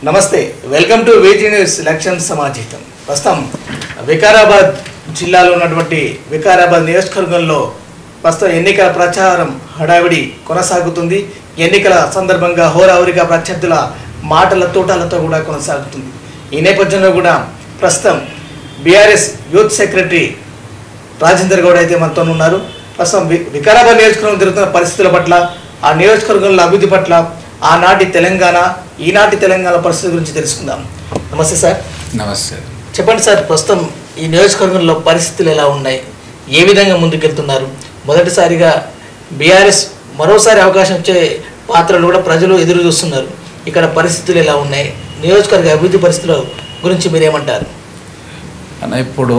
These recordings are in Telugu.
నమస్తే, వెల్కమ్ టు వీటీ న్యూస్ ఎలక్షన్ సమాచారం. ప్రస్తుతం వికారాబాద్ జిల్లాలో ఉన్నటువంటి వికారాబాద్ నియోజకవర్గంలో ప్రస్తుతం ఎన్నికల ప్రచారం హడావిడి కొనసాగుతుంది. ఎన్నికల సందర్భంగా హోరాహోరీగా ప్రత్యర్థుల మాటల తోటాలతో కూడా కొనసాగుతుంది. ఈ నేపథ్యంలో కూడా ప్రస్తుతం BRS youth secretary Rajender Goud అయితే మనతో ఉన్నారు. ప్రస్తుతం వికారాబాద్ నియోజకవర్గంలో జరుగుతున్న పరిస్థితుల పట్ల, ఆ నియోజకవర్గంలో అభివృద్ధి పట్ల, ఆనాటి తెలంగాణ ఈనాటి తెలంగాణ పరిస్థితి గురించి తెలుసుకుందాం. నమస్తే సార్. నమస్తే. చెప్పండి సార్, ప్రస్తుతం ఈ నియోజకవర్గంలో పరిస్థితులు ఎలా ఉన్నాయి, ఏ విధంగా ముందుకెళ్తున్నారు? మొదటిసారిగా బీఆర్ఎస్ మరోసారి అవకాశం వచ్చే పాత్రలు కూడా ప్రజలు ఎదురు చూస్తున్నారు. ఇక్కడ పరిస్థితులు ఎలా ఉన్నాయి, నియోజకవర్గ అభివృద్ధి పరిస్థితుల గురించి మీరేమంటారు? అన్న, ఇప్పుడు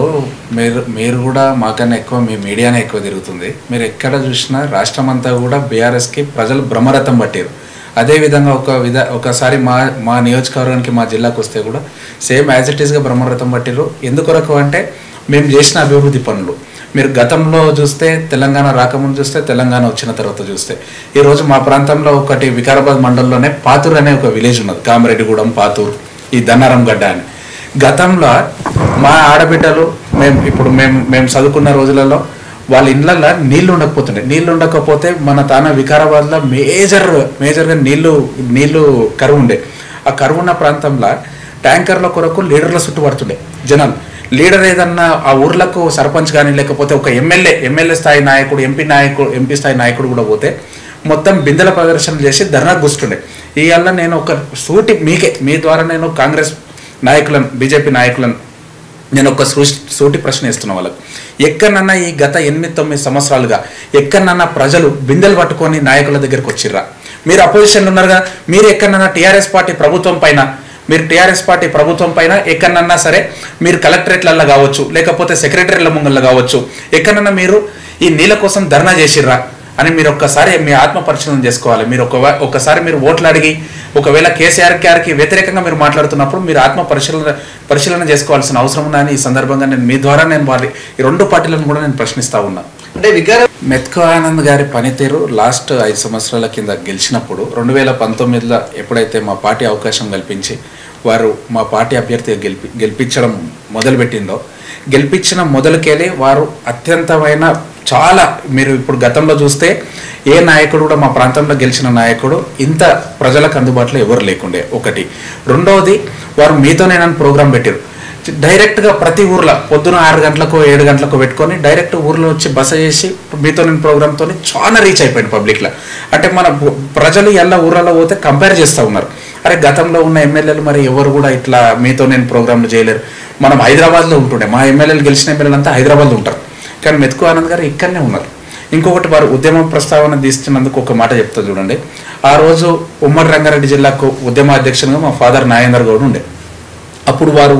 మీరు కూడా మాకన్నా ఎక్కువ మీ మీడియానే ఎక్కువ తిరుగుతుంది. మీరు ఎక్కడ చూసినా రాష్ట్రం అంతా కూడా బీఆర్ఎస్కి ప్రజలు బ్రహ్మరథం పట్టారు. అదేవిధంగా ఒకసారి మా నియోజకవర్గానికి, మా జిల్లాకు వస్తే కూడా సేమ్ యాజ్ ఇట్ ఈస్గా బ్రహ్మరథం పట్టారు. ఎందుకొరకు అంటే మేము చేసిన అభివృద్ధి పనులు. మీరు గతంలో చూస్తే, తెలంగాణ రాకముందు చూస్తే, తెలంగాణ వచ్చిన తర్వాత చూస్తే, ఈరోజు మా ప్రాంతంలో ఒకటి వికారాబాద్ మండలంలోనే పాతూరు అనే ఒక విలేజ్ ఉన్నది. కామరెడ్డిగూడెం, పాతూరు, ఈ దన్నారం గడ్డ అని. గతంలో మా ఆడబిడ్డలు మేము చదువుకున్న రోజులలో వాళ్ళ ఇళ్ళల్లో నీళ్లు ఉండకపోతుండే. నీళ్లు ఉండకపోతే మన వికారాబాద్లో మేజర్గా నీళ్లు కరువు ఉండే. ఆ కరువు ఉన్న ప్రాంతంలో ట్యాంకర్ల కొరకు లీడర్ల చుట్టుపడుతుండే జనాలు. లీడర్ ఏదన్నా ఆ ఊర్లకు సర్పంచ్ కానీ, లేకపోతే ఒక ఎమ్మెల్యే స్థాయి నాయకుడు, ఎంపీ స్థాయి నాయకుడు కూడా పోతే మొత్తం బిందెల ప్రదర్శన చేసి ధర్నాకు కూర్చుండే. ఇవాళ నేను ఒక మీ ద్వారా నేను కాంగ్రెస్ నాయకులను, బీజేపీ నాయకులను నేను ఒక సూటి ప్రశ్న ఇస్తున్నా వాళ్ళకు. ఎక్కడన్నా ఈ గత 8-9 సంవత్సరాలుగా ఎక్కడన్నా ప్రజలు బిందెలు పట్టుకొని నాయకుల దగ్గరికి వచ్చిర్రా? మీరు అపోజిషన్లో ఉన్నారుగా, మీరు ఎక్కడన్నా టీఆర్ఎస్ పార్టీ ప్రభుత్వం పైన ఎక్కడన్నా సరే మీరు కలెక్టరేట్లలో కావచ్చు, లేకపోతే సెక్రటరీల ముంగల్లో కావచ్చు, ఎక్కడన్నా మీరు ఈ నీళ్ళ కోసం ధర్నా చేసిర్రా అని మీరు ఒక్కసారి మీ ఆత్మ పరిశీలన చేసుకోవాలి. మీరు ఒకసారి మీరు ఓట్లు అడిగి, ఒకవేళ కేసీఆర్ గారికి వ్యతిరేకంగా మీరు మాట్లాడుతున్నప్పుడు మీరు ఆత్మ పరిశీలన చేసుకోవాల్సిన అవసరం ఉందని ఈ సందర్భంగా మీ ద్వారా ఈ రెండు పార్టీలను కూడా నేను ప్రశ్నిస్తా ఉన్నా. అంటే మెతుకు ఆనంద్ గారి పనితీరు లాస్ట్ 5 సంవత్సరాల కింద గెలిచినప్పుడు 2019లో ఎప్పుడైతే మా పార్టీ అవకాశం కల్పించి వారు మా పార్టీ అభ్యర్థిగా గెలిపించడం మొదలుపెట్టిందో, గెలిపించిన మొదలుకెళ్ళి వారు అత్యంతమైన చాలా, మీరు ఇప్పుడు గతంలో చూస్తే ఏ నాయకుడు కూడా, మా ప్రాంతంలో గెలిచిన నాయకుడు ఇంత ప్రజలకు అందుబాటులో ఎవరు లేకుండే. ఒకటి. రెండవది, వారు మీతోనే నన్ను ప్రోగ్రాం పెట్టారు. డైరెక్ట్గా ప్రతి ఊర్లో పొద్దున 6 గంటలకు 7 గంటలకు పెట్టుకొని డైరెక్ట్ ఊర్లో వచ్చి బస చేసి మీతో నేను ప్రోగ్రామ్తో చాలా రీచ్ అయిపోయింది పబ్లిక్లో. అంటే మన ప్రజలు ఎలా ఊర్లలో పోతే కంపేర్ చేస్తూ ఉన్నారు. అరే, గతంలో ఉన్న ఎమ్మెల్యేలు మరి ఎవరు కూడా ఇట్లా మీతో నేను ప్రోగ్రాంలు చేయలేరు. మనం హైదరాబాద్లో ఉంటుండే, మా ఎమ్మెల్యేలు గెలిచిన ఎమ్మెల్యేలు అంతా హైదరాబాద్లో ఉంటారు, కానీ మెతుకు ఆనంద్ గారు ఇక్కడనే ఉన్నారు. ఇంకొకటి, వారు ఉద్యమ ప్రస్తావన తీస్తున్నందుకు ఒక మాట చెప్తా చూడండి. ఆ రోజు ఉమ్మడి రంగారెడ్డి జిల్లాకు ఉద్యమ అధ్యక్షునిగా మా ఫాదర్ నాగేందర్ గౌడ్ ఉండే. అప్పుడు వారు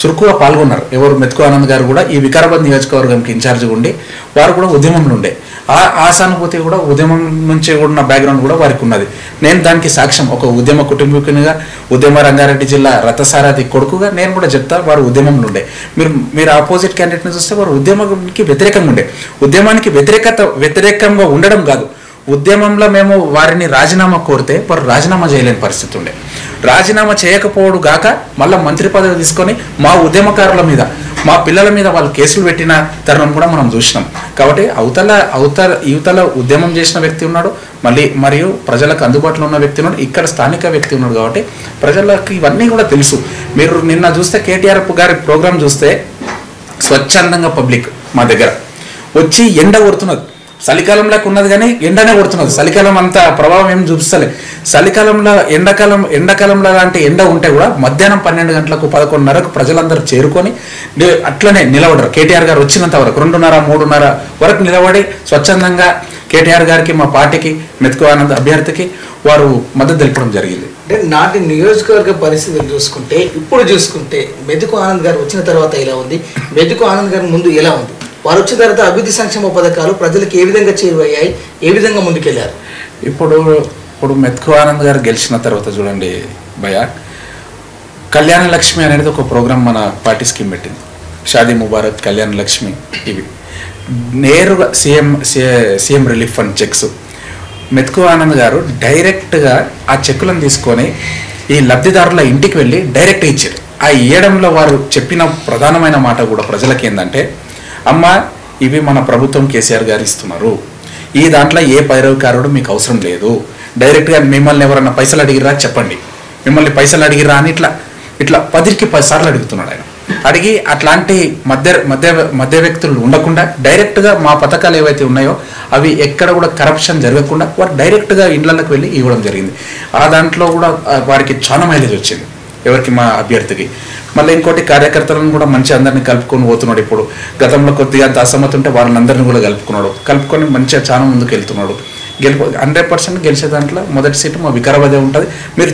చురుకుగా పాల్గొన్నారు. ఎవరు? మెతుకు ఆనంద్ గారు కూడా ఈ వికారాబాద్ నియోజకవర్గంకి ఇన్ఛార్జ్గా ఉండి వారు కూడా ఉద్యమంలో ఉండే. ఆ సానుభూతి కూడా, ఉద్యమం నుంచి ఉన్న బ్యాక్గ్రౌండ్ కూడా వారికి ఉన్నది. నేను దానికి సాక్ష్యం. ఒక ఉద్యమ కుటుంబీకునిగా, ఉద్యమ రంగారెడ్డి జిల్లా రథసారథి కొడుకుగా నేను కూడా చెప్తా, వారు ఉద్యమంలో ఉండే. మీరు ఆపోజిట్ క్యాండిడేట్ని చూస్తే వారు ఉద్యమానికి వ్యతిరేకంగా ఉండే. ఉద్యమానికి వ్యతిరేకంగా ఉండడం కాదు, ఉద్యమంలో మేము వారిని రాజీనామా కోరితే వారు రాజీనామా చేయలేని పరిస్థితి ఉండే. రాజీనామా చేయకపోవడం గాక మళ్ళీ మంత్రి పదవి తీసుకొని మా ఉద్యమకారుల మీద, మా పిల్లల మీద వాళ్ళు కేసులు పెట్టిన తరుణం కూడా మనం చూసినాం. కాబట్టి యువతల ఉద్యమం చేసిన వ్యక్తి ఉన్నాడు, మరియు ప్రజలకు అందుబాటులో ఉన్న వ్యక్తి ఉన్నాడు, ఇక్కడ స్థానిక వ్యక్తి ఉన్నాడు. కాబట్టి ప్రజలకు ఇవన్నీ కూడా తెలుసు. మీరు నిన్న చూస్తే కేటీఆర్ గారి ప్రోగ్రాం చూస్తే స్వచ్ఛందంగా పబ్లిక్ మా దగ్గర వచ్చి ఎండ కొడుతున్నది. చలికాలంలోకి ఉన్నది కానీ ఎండనే కొడుతున్నది. చలికాలం అంత ప్రభావం ఏం చూపిస్తలే. చలికాలంలో ఎండాకాలంలో లాంటి ఎండ ఉంటే కూడా మధ్యాహ్నం 12 గంటలకు 11:30కు ప్రజలందరూ చేరుకొని అట్లనే నిలబడరు. కేటీఆర్ గారు వచ్చినంత వరకు 2:30-3:30 వరకు నిలబడి స్వచ్ఛందంగా కేటీఆర్ గారికి, మా పార్టీకి, మెతుకు ఆనంద్ అభ్యర్థికి వారు మద్దతు తెలపడం జరిగింది. అంటే నాటి నియోజకవర్గ పరిస్థితులు చూసుకుంటే, ఇప్పుడు చూసుకుంటే మెతుకు ఆనంద్ గారు వచ్చిన తర్వాత ఎలా ఉంది, మెతుకు ఆనంద్ గారి ముందు ఎలా ఉంది? వారు వచ్చిన తర్వాత అభివృద్ధి సంక్షేమ పథకాలు ప్రజలకు ఏ విధంగా చేరువయ్యాయి, ఏ విధంగా ముందుకెళ్లారు? ఇప్పుడు మెతుకు ఆనంద్ గారు గెలిచిన తర్వాత చూడండి భయ, కళ్యాణ లక్ష్మి అనేది ఒక ప్రోగ్రాం మన పార్టీ స్కీమ్ పెట్టింది. షాదీ ముబారక్, కళ్యాణ లక్ష్మి, ఇవి నేరుగా సీఎం రిలీఫ్ ఫండ్ చెక్స్ మెతుకు ఆనంద్ గారు డైరెక్ట్ డైరెక్ట్గా ఆ చెక్కులను తీసుకొని ఈ లబ్ధిదారుల ఇంటికి వెళ్ళి డైరెక్ట్ ఇచ్చారు. ఆ ఇయ్యడంలో వారు చెప్పిన ప్రధానమైన మాట కూడా ప్రజలకి ఏంటంటే, అమ్మ ఇవి మన ప్రభుత్వం కేసీఆర్ గారు ఇస్తున్నారు, ఈ దాంట్లో ఏ పైరవికారుడు మీకు అవసరం లేదు, డైరెక్ట్గా మిమ్మల్ని ఎవరన్నా పైసలు అడిగిరా చెప్పండి, మిమ్మల్ని పైసలు అడిగిరా అని ఇట్లా 10కి 10 సార్లు అడుగుతున్నాడు ఆయన. అడిగి అట్లాంటి మధ్య వ్యక్తులు ఉండకుండా డైరెక్ట్గా మా పథకాలు ఏవైతే ఉన్నాయో అవి ఎక్కడ కూడా కరప్షన్ జరగకుండా వారు డైరెక్ట్గా ఇండ్లకి వెళ్ళి ఇవ్వడం జరిగింది. ఆ దాంట్లో కూడా వారికి చాలా మైలేజ్ వచ్చింది, ఎవరికి మా అభ్యర్థికి. మళ్ళీ ఇంకోటి కార్యకర్తలను కూడా మంచి అందరినీ కలుపుకొని పోతున్నాడు. ఇప్పుడు గతంలో కొద్దిగా అంత అసమ్మతి ఉంటే వాళ్ళందరినీ కూడా కలుపుకొని మంచిగా చాలా ముందుకు వెళ్తున్నాడు. 100% గెలిచే దాంట్లో మొదటి సీటు మా వికారాబాదే ఉంటుంది. మీరు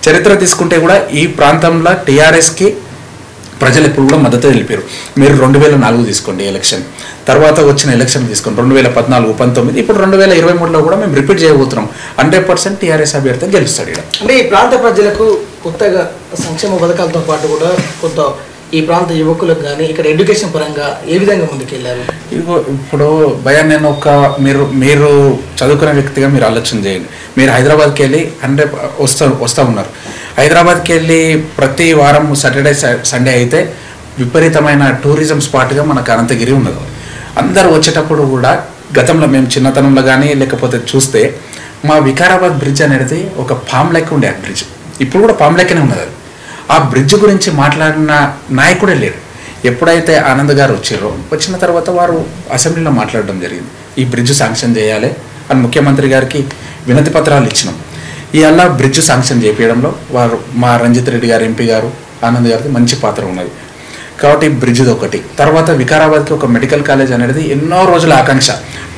చరిత్ర తీసుకుంటే కూడా ఈ ప్రాంతంలో టీఆర్ఎస్కి ప్రజలు ఎప్పుడు కూడా మద్దతు తెలిపారు. మీరు 2004 తీసుకోండి ఎలక్షన్, తర్వాత వచ్చిన ఎలక్షన్ తీసుకోండి 2014, 19, ఇప్పుడు 2023లో కూడా మేము రిపీట్ చేయబోతున్నాం. 100% టీఆర్ఎస్ అభ్యర్థి గెలుస్తాడు. ఇక్కడ అంటే ఈ ప్రాంత ప్రజలకు కొత్తగా సంక్షేమ పథకాలతో పాటు కూడా కొంత ఈ ప్రాంత యువకులకు కానీ ఇక్కడ ఎడ్యుకేషన్ పరంగా ఏ విధంగా ముందుకెళ్ళారు? ఇప్పుడు భయ నేను మీరు చదువుకునే వ్యక్తిగా మీరు ఆలోచన చేయండి. మీరు హైదరాబాద్కి వెళ్ళి వస్తూ ఉన్నారు. హైదరాబాద్కి వెళ్ళి ప్రతి వారం సాటర్డే సండే అయితే విపరీతమైన టూరిజం స్పాట్గా మనకు అనంతగిరి ఉన్నది. అందరు వచ్చేటప్పుడు కూడా గతంలో మేము చిన్నతనంలో కానీ లేకపోతే చూస్తే మా వికారాబాద్ బ్రిడ్జ్ అనేది ఒక పామ్ లెక్క ఉండే. ఆ బ్రిడ్జ్ ఇప్పుడు కూడా పామ్ లెక్కనే ఉన్నది. ఆ బ్రిడ్జ్ గురించి మాట్లాడిన నాయకుడే లేడు. ఎప్పుడైతే ఆనంద్ గారు వచ్చిన తర్వాత వారు అసెంబ్లీలో మాట్లాడడం జరిగింది, ఈ బ్రిడ్జ్ శాంక్షన్ చేయాలి అని ముఖ్యమంత్రి గారికి వినతి పత్రాలు ఇచ్చినాం. ఇవాళ బ్రిడ్జ్ శాంక్షన్ చేయించడంలో వారు మా రంజిత్ రెడ్డి గారు ఎంపీ గారు ఆనంద్ గారికి మంచి పాత్ర ఉన్నది. కాబట్టి బ్రిడ్జ్ది ఒకటి. తర్వాత వికారాబాద్కి ఒక మెడికల్ కాలేజ్ అనేది ఎన్నో రోజుల ఆకాంక్ష.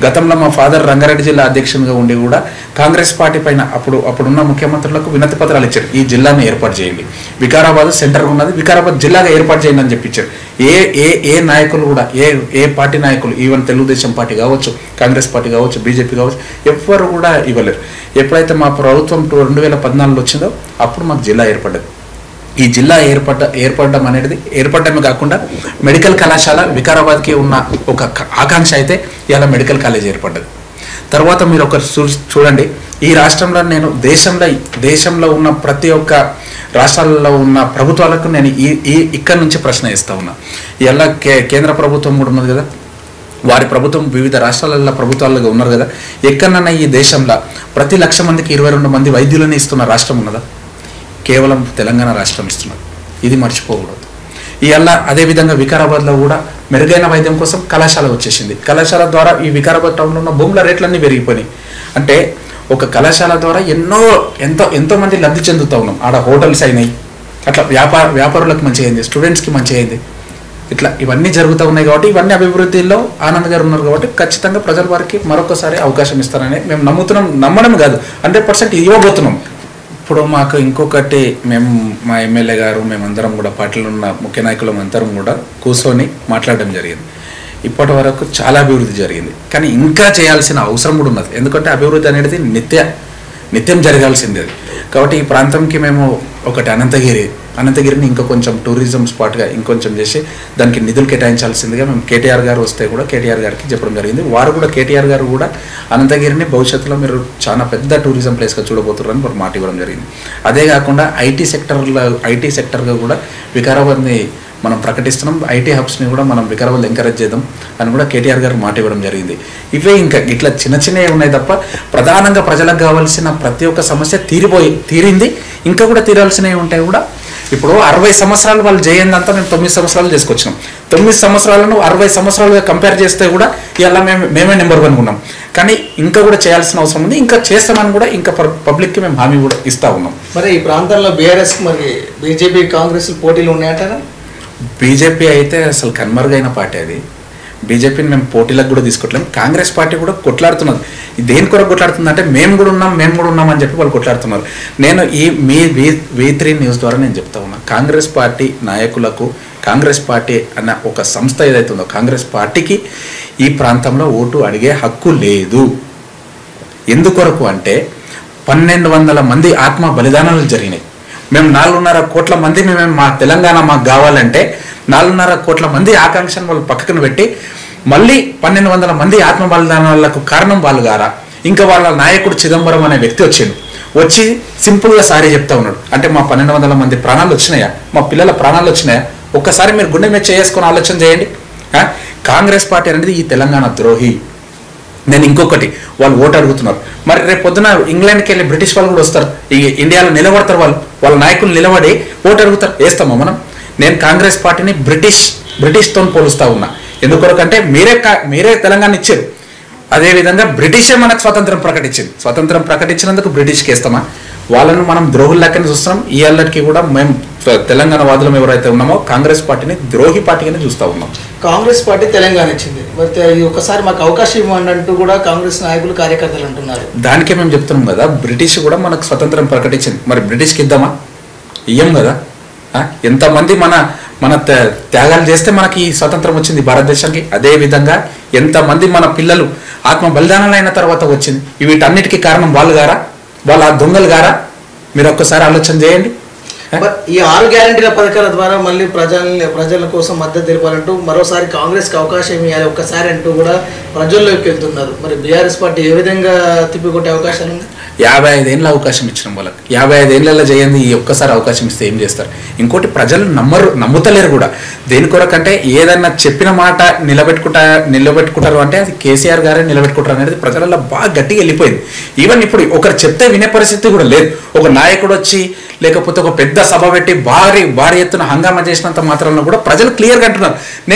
గతంలో మా ఫాదర్ రంగారెడ్డి జిల్లా అధ్యక్షునిగా ఉండి కూడా కాంగ్రెస్ పార్టీ పైన అప్పుడున్న ముఖ్యమంత్రులకు వినతి పత్రాలు ఇచ్చారు, ఈ జిల్లాను ఏర్పాటు చేయండి, వికారాబాద్ సెంటర్ ఉన్నది, వికారాబాద్ జిల్లాగా ఏర్పాటు చేయండి అని చెప్పించారు. ఏ నాయకులు కూడా ఏ పార్టీ నాయకులు, ఈవెన్ తెలుగుదేశం పార్టీ కావచ్చు, కాంగ్రెస్ పార్టీ కావచ్చు, బీజేపీ కావచ్చు, ఎవ్వరు కూడా ఇవ్వలేరు. ఎప్పుడైతే మా ప్రభుత్వం 2014లో వచ్చిందో అప్పుడు మాకు జిల్లా ఏర్పడ్డది. ఈ జిల్లా ఏర్పడమే కాకుండా మెడికల్ కళాశాల వికారాబాద్కి ఉన్న ఒక ఆకాంక్ష అయితే ఇలా మెడికల్ కాలేజ్ ఏర్పడ్డది. తర్వాత మీరు ఒక చూడండి, ఈ రాష్ట్రంలో నేను దేశంలో ఉన్న ప్రతి ఒక్క రాష్ట్రాలలో ఉన్న ప్రభుత్వాలకు నేను ఇక్కడి నుంచి ప్రశ్న ఇస్తా ఉన్నా. ఇలా కేంద్ర ప్రభుత్వం కూడా ఉన్నది కదా, వారి ప్రభుత్వం వివిధ రాష్ట్రాలలో ప్రభుత్వాలుగా ఉన్నారు కదా, ఎక్కడన్నా ఈ దేశంలో ప్రతి 1,00,000 మందికి 22 మంది వైద్యులని ఇస్తున్న రాష్ట్రం ఉన్నదా? కేవలం తెలంగాణ రాష్ట్రం ఇస్తున్నారు. ఇది మర్చిపోకూడదు. ఇవాళ అదేవిధంగా వికారాబాద్లో కూడా మెరుగైన వైద్యం కోసం కళాశాల వచ్చేసింది. కళాశాల ద్వారా ఈ వికారాబాద్ టౌన్లో ఉన్న భూముల రేట్లన్నీ పెరిగిపోయినాయి. అంటే ఒక కళాశాల ద్వారా ఎంతో మంది లబ్ధి చెందుతూ ఉన్నాం. ఆడ హోటల్స్ అయినాయి, అట్లా వ్యాపారులకు మంచిగా అయింది, స్టూడెంట్స్కి మంచిగా అయింది. ఇట్లా ఇవన్నీ జరుగుతూ ఉన్నాయి. కాబట్టి ఇవన్నీ అభివృద్ధిలో ఆనంద్ గారు ఉన్నారు కాబట్టి ఖచ్చితంగా ప్రజల వారికి మరొకసారి అవకాశం ఇస్తారని మేము నమ్మడం కాదు, 100% ఇవ్వబోతున్నాం. ఇప్పుడు మాకు ఇంకొకటి, మా ఎమ్మెల్యే గారు మేమందరం కూడా పార్టీలో ఉన్న ముఖ్య నాయకులం అందరం కూడా కూర్చొని మాట్లాడడం జరిగింది. ఇప్పటి వరకు చాలా అభివృద్ధి జరిగింది, కానీ ఇంకా చేయాల్సిన అవసరం కూడా ఉన్నది. ఎందుకంటే అభివృద్ధి అనేది నిత్యం జరగాల్సింది అది. కాబట్టి ఈ ప్రాంతంకి మేము ఒకటి అనంతగిరిని ఇంకా కొంచెం టూరిజం స్పాట్గా ఇంకొంచెం చేసి దానికి నిధులు కేటాయించాల్సిందిగా మేము కేటీఆర్ గారు వస్తే కూడా కేటీఆర్ గారికి చెప్పడం జరిగింది. వారు కూడా కేటీఆర్ గారు కూడా అనంతగిరిని భవిష్యత్తులో మీరు చాలా పెద్ద టూరిజం ప్లేస్గా చూడబోతున్నారని వారు మాట ఇవ్వడం జరిగింది. అదే కాకుండా ఐటీ సెక్టర్గా కూడా వికారాబాద్ని మనం ప్రకటిస్తున్నాం. ఐటీ హబ్స్ని కూడా మనం వికారాబాద్ ఎంకరేజ్ చేద్దాం అని కూడా కేటీఆర్ గారు మాట ఇవ్వడం జరిగింది. ఇవే ఇంకా ఇట్లా చిన్నవి ఉన్నాయి తప్ప ప్రధానంగా ప్రజలకు కావాల్సిన ప్రతి ఒక్క సమస్య తీరింది. ఇంకా కూడా తీరాల్సినవి ఉంటాయి కూడా. ఇప్పుడు 60 సంవత్సరాలు వాళ్ళు చేయందంతా మేము 9 సంవత్సరాలు చేసుకొచ్చినాం. 9 సంవత్సరాలను 60 సంవత్సరాలుగా కంపేర్ చేస్తే కూడా ఇలా మేమే నెంబర్ 1 ఉన్నాం. కానీ ఇంకా కూడా చేయాల్సిన అవసరం ఉంది. ఇంకా చేస్తామని కూడా ఇంకా పబ్లిక్కి మేము హామీ కూడా ఇస్తూ ఉన్నాం. మరి ఈ ప్రాంతంలో బీఆర్ఎస్ మరి బీజేపీ కాంగ్రెస్ పోటీలు ఉన్నాయంటారా? బీజేపీ అయితే అసలు కన్మరుగైన పార్టీ. అది బీజేపీని మేము పోటీలకు కూడా తీసుకోవట్లేము. కాంగ్రెస్ పార్టీ కూడా కొట్లాడుతున్నది. దేని కొరకు కొట్లాడుతుంది అంటే మేము కూడా ఉన్నాం అని చెప్పి వాళ్ళు కొట్లాడుతున్నారు. నేను మీ V3 న్యూస్ ద్వారా నేను చెప్తా ఉన్నా, కాంగ్రెస్ పార్టీ నాయకులకు కాంగ్రెస్ పార్టీ అన్న ఒక సంస్థ ఏదైతే ఉందో కాంగ్రెస్ పార్టీకి ఈ ప్రాంతంలో ఓటు అడిగే హక్కు లేదు. ఎందుకొరకు అంటే 1,200 మంది ఆత్మ బలిదానాలు జరిగినాయి. మేము 4.5 కోట్ల మంది మా తెలంగాణ మాకు కావాలంటే 4.5 కోట్ల మంది ఆకాంక్షను వాళ్ళు పక్కన పెట్టి మళ్ళీ 1,200 మంది ఆత్మ బలిదానాలకు కారణం వాళ్ళు గారా? ఇంకా వాళ్ళ నాయకుడు చిదంబరం అనే వ్యక్తి వచ్చి సింపుల్గా సారీ చెప్తా ఉన్నాడు. అంటే మా 1200 మంది ప్రాణాలు వచ్చినాయా, మా పిల్లల ప్రాణాలు వచ్చినాయా? ఒక్కసారి మీరు గుండె మీద చేసుకొని ఆలోచన చేయండి. కాంగ్రెస్ పార్టీ అనేది ఈ తెలంగాణ ద్రోహి. నేను ఇంకొకటి, వాళ్ళు ఓటు అడుగుతున్నారు. మరి రేపు పొద్దున ఇంగ్లాండ్కి వెళ్ళి బ్రిటిష్ వాళ్ళు కూడా వస్తారు, ఇండియాలో నిలబడతారు, వాళ్ళ నాయకులు నిలబడి ఓటు అడుగుతారు. వేస్తామా మనం? నేను కాంగ్రెస్ పార్టీని బ్రిటిష్తో పోలుస్తా ఉన్నా. ఎందుకొరకంటే మీరే తెలంగాణ ఇచ్చారు, అదేవిధంగా బ్రిటిషే మనకు స్వతంత్రం ప్రకటించింది. స్వతంత్రం ప్రకటించినందుకు బ్రిటిష్కి వేస్తామా? వాళ్ళను మనం ద్రోహుల లెక్కనే చూస్తున్నాం. ఈ అల్లరికి కూడా మేము తెలంగాణ వాదులం ఎవరైతే ఉన్నామో కాంగ్రెస్ పార్టీని ద్రోహి పార్టీగానే చూస్తూ ఉన్నాం. కాంగ్రెస్ పార్టీ తెలంగాణ ఇచ్చింది, మరి ఒకసారి మాకు అవకాశం ఇవ్వండి అంటూ కూడా కాంగ్రెస్ నాయకులు కార్యకర్తలు అంటున్నారు. దానికే మేము చెప్తున్నాం కదా, బ్రిటిష్ కూడా మనకు స్వతంత్రం ప్రకటించింది, మరి బ్రిటిష్కి ఇద్దామా? ఇయ్యం కదా. ఎంతమంది మన త్యాగాలు చేస్తే మనకి ఈ స్వతంత్రం వచ్చింది భారతదేశానికి. అదేవిధంగా ఎంతమంది మన పిల్లలు ఆత్మ బలిదానాలు అయిన తర్వాత వచ్చింది. వీటన్నిటికీ కారణం వాళ్ళు గారా, వాళ్ళ దొంగలు గారా? మీరు ఒక్కసారి ఆలోచన చేయండి. ఈ 6 గ్యారంటీల పథకాల ద్వారా మళ్ళీ ప్రజల కోసం మద్దతు తెలిపాలంటూ మరోసారి కాంగ్రెస్కి అవకాశం ఇవ్వాలి ఒక్కసారి అంటూ కూడా ప్రజల్లోకి వెళ్తున్నారు. మరి బీఆర్ఎస్ పార్టీ ఏ విధంగా తిప్పికొట్టే అవకాశాలు ఉంది? 55 ఏళ్ళ అవకాశం ఇచ్చినాం వాళ్ళకి. 55 ఏళ్ళలో చేయండి, ఈ ఒక్కసారి అవకాశం ఇస్తే ఏం చేస్తారు? ఇంకోటి, ప్రజలు నమ్ముతలేరు కూడా. దేని కొరకంటే ఏదన్నా చెప్పిన మాట నిలబెట్టుకుంటారు అంటే అది కేసీఆర్ గారే నిలబెట్టుకుంటారు అనేది ప్రజలలో బాగా గట్టిగా వెళ్ళిపోయింది. ఈవెన్ ఇప్పుడు ఒకరు చెప్తే వినే పరిస్థితి కూడా లేదు. ఒక నాయకుడు వచ్చి లేకపోతే ఒక పెద్ద సభ పెట్టి భారీ ఎత్తున హంగామా చేసినంత మాత్రంలో కూడా ప్రజలు క్లియర్గా అంటున్నారు.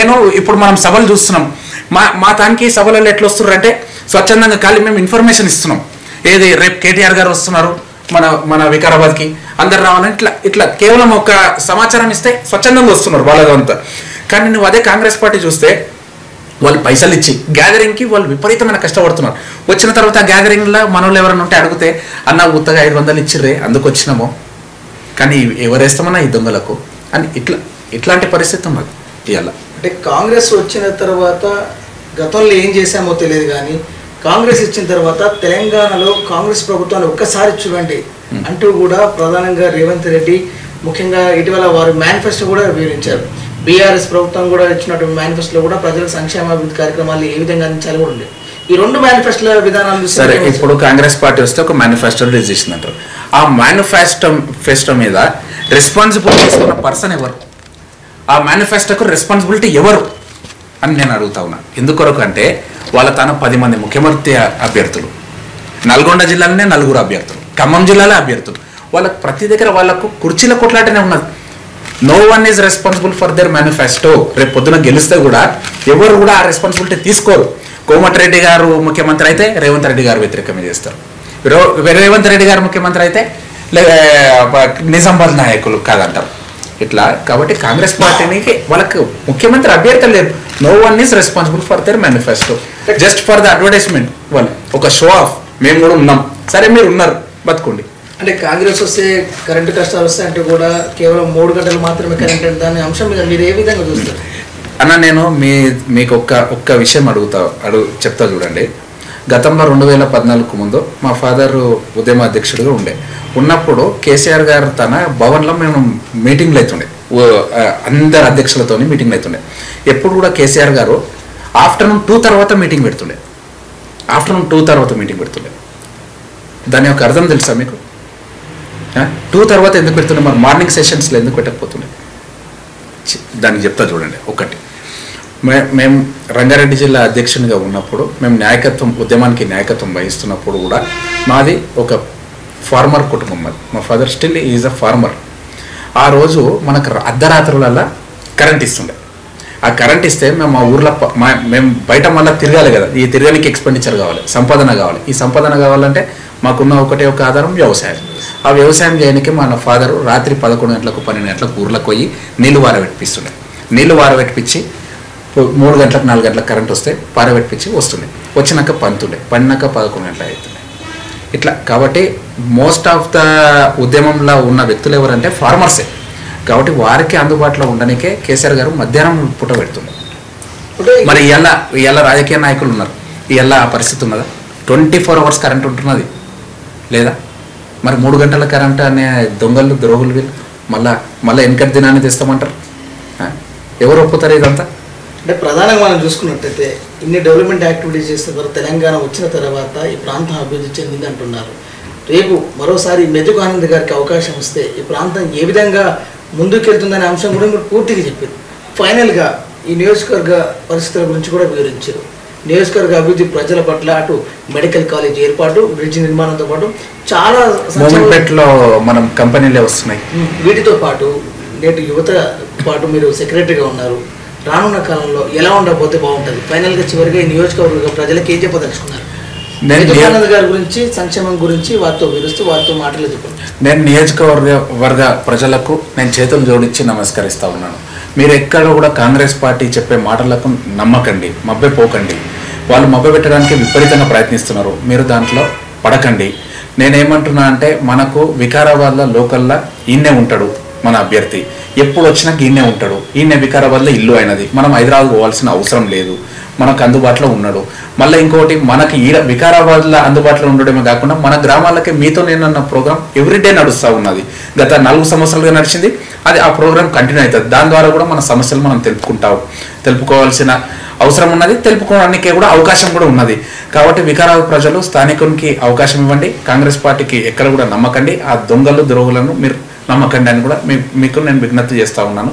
ఇప్పుడు మనం సభలు చూస్తున్నాం, మా దానికి సభలలో ఎట్లా వస్తున్నారు అంటే స్వచ్ఛందంగా ఖాళీ మేము ఇన్ఫర్మేషన్ ఇస్తున్నాం. ఏది రేపు కేటీఆర్ గారు వస్తున్నారు మన వికారాబాద్కి, అందరు రావాలని ఇట్లా కేవలం ఒక సమాచారం ఇస్తే స్వచ్ఛందంగా వస్తున్నారు వాళ్ళదంతా. కానీ నువ్వు అదే కాంగ్రెస్ పార్టీ చూస్తే వాళ్ళు పైసలు ఇచ్చి గ్యాదరింగ్కి వాళ్ళు విపరీతమైన కష్టపడుతున్నారు. వచ్చిన తర్వాత ఆ గ్యాదరింగ్లో మనోళ్ళు ఎవరైనా ఉంటే అడిగితే అన్న ఉత్తగా 500 ఇచ్చిర్రే అందుకు వచ్చినామో, కానీ ఎవరేస్తామన్నా ఈ దొంగలకు అని ఇట్లాంటి పరిస్థితి ఉన్నది ఇవాళ. అంటే కాంగ్రెస్ వచ్చిన తర్వాత గతంలో ఏం చేశామో తెలియదు, కానీ కాంగ్రెస్ ఇచ్చిన తర్వాత తెలంగాణలో కాంగ్రెస్ ప్రభుత్వాన్ని ఒక్కసారి చూడండి అంటూ కూడా ప్రధానంగా రేవంత్ రెడ్డి ముఖ్యంగా ఇటీవల వారు మేనిఫెస్టో కూడా వివరించారు. బీఆర్ఎస్ ప్రభుత్వం కూడా ఇచ్చినటువంటి మేనిఫెస్టోలో కూడా ప్రజల సంక్షేమాభివృద్ధి కార్యక్రమాలు ఏ విధంగా అందించాలి కూడా ఉంది. ఈ 2 మేనిఫెస్టోల విధానాలు సరే, ఇప్పుడు కాంగ్రెస్ పార్టీ వస్తే ఒక మేనిఫెస్టో రిలీజ్ చేసింది అంటారు. ఆ మేనిఫెస్టో మీద రెస్పాన్సిబిలిటీ తీసుకున్న పర్సన్ ఎవరు? ఆ మేనిఫెస్టోకు రెస్పాన్సిబిలిటీ ఎవరు అని నేను అడుగుతా ఉన్నా. ఎందుకొరకు అంటే వాళ్ళ తన 10 మంది ముఖ్యమంత్రి అభ్యర్థులు, నల్గొండ జిల్లాలోనే 4 అభ్యర్థులు, ఖమ్మం జిల్లాలో అభ్యర్థులు, వాళ్ళకు ప్రతి దగ్గర వాళ్ళకు కుర్చీల కొట్లాటనే ఉన్నది. No one is responsible for their manifesto. రేపు పొద్దున గెలిస్తే కూడా ఎవరు కూడా ఆ రెస్పాన్సిబిలిటీ తీసుకోరు. కోమటిరెడ్డి గారు ముఖ్యమంత్రి అయితే రేవంత్ రెడ్డి గారు వ్యతిరేకమే చేస్తారు. రేవంత్ రెడ్డి గారు ముఖ్యమంత్రి అయితే నిజామాబాద్ నాయకులు కాదంటారు. ఇట్లా కాబట్టి కాంగ్రెస్ పార్టీకి వాళ్ళకు ముఖ్యమంత్రి అభ్యర్థులు లేరు. No one is responsible for their manifesto, just for the advertisement. వాళ్ళు ఒక షో ఆఫ్, మేము కూడా ఉన్నాం, సరే మీరు ఉన్నారు బతుకోండి. అంటే కాంగ్రెస్ వస్తే కరెంటు కష్టాలు వస్తాయంటే కూడా కేవలం 3 గంటలు మాత్రమే కరెంట్ అంటే దాని అంశం మీద మీరు ఏ విధంగా చూస్తారు అన్న? నేను మీకు ఒక్క విషయం చెప్తా చూడండి. గతంలో 2014 ముందు మా ఫాదర్ ఉద్యమ అధ్యక్షుడిగా ఉన్నప్పుడు కేసీఆర్ గారు తన భవన్లో మేము మీటింగ్లు అవుతుండే, అందరు అధ్యక్షులతో మీటింగ్లు అవుతుండే. ఎప్పుడు కూడా కేసీఆర్ గారు ఆఫ్టర్నూన్ 2 తర్వాత మీటింగ్ పెడుతుండే. దాని యొక్క అర్థం తెలుసా మీకు? 2 తర్వాత ఎందుకు పెడుతుండే? మరి మార్నింగ్ సెషన్స్లో ఎందుకు పెట్టకపోతుండే? దానికి చెప్తా చూడండి. ఒకటి, మేము రంగారెడ్డి జిల్లా అధ్యక్షునిగా ఉన్నప్పుడు మేము ఉద్యమానికి నాయకత్వం వహిస్తున్నప్పుడు కూడా మాది ఒక ఫార్మర్ కుటుంబం. మా father still is a farmer. ఆ రోజు మనకు అర్ధరాత్రులలో కరెంట్ ఇస్తుండే. ఆ కరెంట్ ఇస్తే మేము మా ఊర్లో మేము బయట మళ్ళీ తిరగాలి కదా, ఈ తిరగడానికి ఎక్స్పెండిచర్ కావాలి, సంపాదన కావాలి. ఈ సంపాదన కావాలంటే మాకున్న ఒక ఆధారం వ్యవసాయం. ఆ వ్యవసాయం చేయడానికి మన ఫాదరు రాత్రి 11 గంటలకు 12 గంటలకు ఊర్లకు పోయి నీళ్లు వారబెట్టిస్తుండే. నీళ్లు వారబెట్టించి 3 గంటలకు 4 గంటలకు కరెంట్ వస్తే పారబెట్టించి వస్తుండే. వచ్చినాక పండినాక 11 గంటలు అవుతుండే. ఇట్లా కాబట్టి మోస్ట్ ఆఫ్ ద ఉద్యమంలో ఉన్న వ్యక్తులు ఎవరంటే ఫార్మర్సే. కాబట్టి వారికి అందుబాటులో ఉండడానికే కేసీఆర్ గారు మధ్యాహ్నం పూట పెడుతుండే. మరి ఇవాళ రాజకీయ నాయకులు ఉన్నారు, ఇవాళ ఆ పరిస్థితి ఉన్నదా? 24 hours కరెంట్ ఉంటున్నది లేదా? మరి 3 గంటల కరెంట్ అనే ద్రోహులు వీళ్ళు మళ్ళీ వెనకటి దినాన్ని తెస్తామంటారు. ఎవరు ఒప్పుతారు ఇదంతా? అంటే ప్రధానంగా మనం చూసుకున్నట్టయితే ఇన్ని డెవలప్మెంట్ యాక్టివిటీస్ చేసిన తర్వాత తెలంగాణ వచ్చిన తర్వాత ఈ ప్రాంతం అభివృద్ధి చెందింది అంటున్నారు. రేపు మరోసారి మెతుకు ఆనంద్ గారికి అవకాశం వస్తే ఈ ప్రాంతం ఏ విధంగా ముందుకెళ్తుందనే అంశం కూడా మీరు పూర్తిగా చెప్పారు. ఫైనల్గా ఈ నియోజకవర్గ పరిస్థితుల గురించి కూడా వివరించారు. నియోజకవర్గ అభివృద్ధి ప్రజల పట్ల అటు మెడికల్ కాలేజ్ ఏర్పాటు, బ్రిడ్జ్ నిర్మాణంతో పాటు చాలా మోమిన్పేటలో మనం కంపెనీలే వస్తున్నాయి. వీటితో పాటు నేటి యువత పాటు మీరు సెక్రటరీగా ఉన్నారు. రానున్న కాలంలో ఎలా ఉండబోతే బాగుంటుంది? ఫైనల్గా చివరిగా ఈ నియోజకవర్గ ప్రజలకు ఏం చెప్పదలుచుకున్నారు? ఆనంద్ గారి గురించి, సంక్షేమం గురించి వారితో విరుస్తూ వారితో మాటలు చెప్పండి. నేను నియోజకవర్గ ప్రజలకు నేను చేతులు జోడించి నమస్కరిస్తా ఉన్నాను. మీరు ఎక్కడ కూడా కాంగ్రెస్ పార్టీ చెప్పే మాటలకు నమ్మకండి, మభ్యపోకండి. వాళ్ళు మభ్యపెట్టడానికి విపరీతంగా ప్రయత్నిస్తున్నారు. మీరు దాంట్లో పడకండి. నేనేమంటున్నా అంటే మనకు వికారాబాద్లో లోకల్లో ఈయనే ఉంటాడు మన అభ్యర్థి. ఎప్పుడు వచ్చినా ఈయనే ఉంటాడు. ఈయన వికారాబాద్లో ఇల్లు అయినది. మనం హైదరాబాద్ పోవాల్సిన అవసరం లేదు. మనకు అందుబాటులో ఉన్నాడు. మళ్ళీ ఇంకోటి, మనకి ఈడ వికారాబాద్లో అందుబాటులో ఉండడమే కాకుండా మన గ్రామాలకి మీతో నేనన్న ప్రోగ్రాం ఎవ్రీడే నడుస్తూ ఉన్నది. గత 4 సంవత్సరాలుగా నడిచింది. అది ఆ ప్రోగ్రాం కంటిన్యూ అవుతుంది. దాని ద్వారా కూడా మన సమస్యలు మనం తెలుపుకోవాల్సిన అవసరం ఉన్నది. తెలుపుకోవడానికి కూడా అవకాశం కూడా ఉన్నది. కాబట్టి వికారాబాద్ ప్రజలు స్థానికునికి అవకాశం ఇవ్వండి. కాంగ్రెస్ పార్టీకి ఎక్కడ కూడా నమ్మకండి. ఆ దొంగలు ద్రోగులను మీరు నమ్మకండి అని కూడా మీకు నేను విజ్ఞప్తి చేస్తూ ఉన్నాను.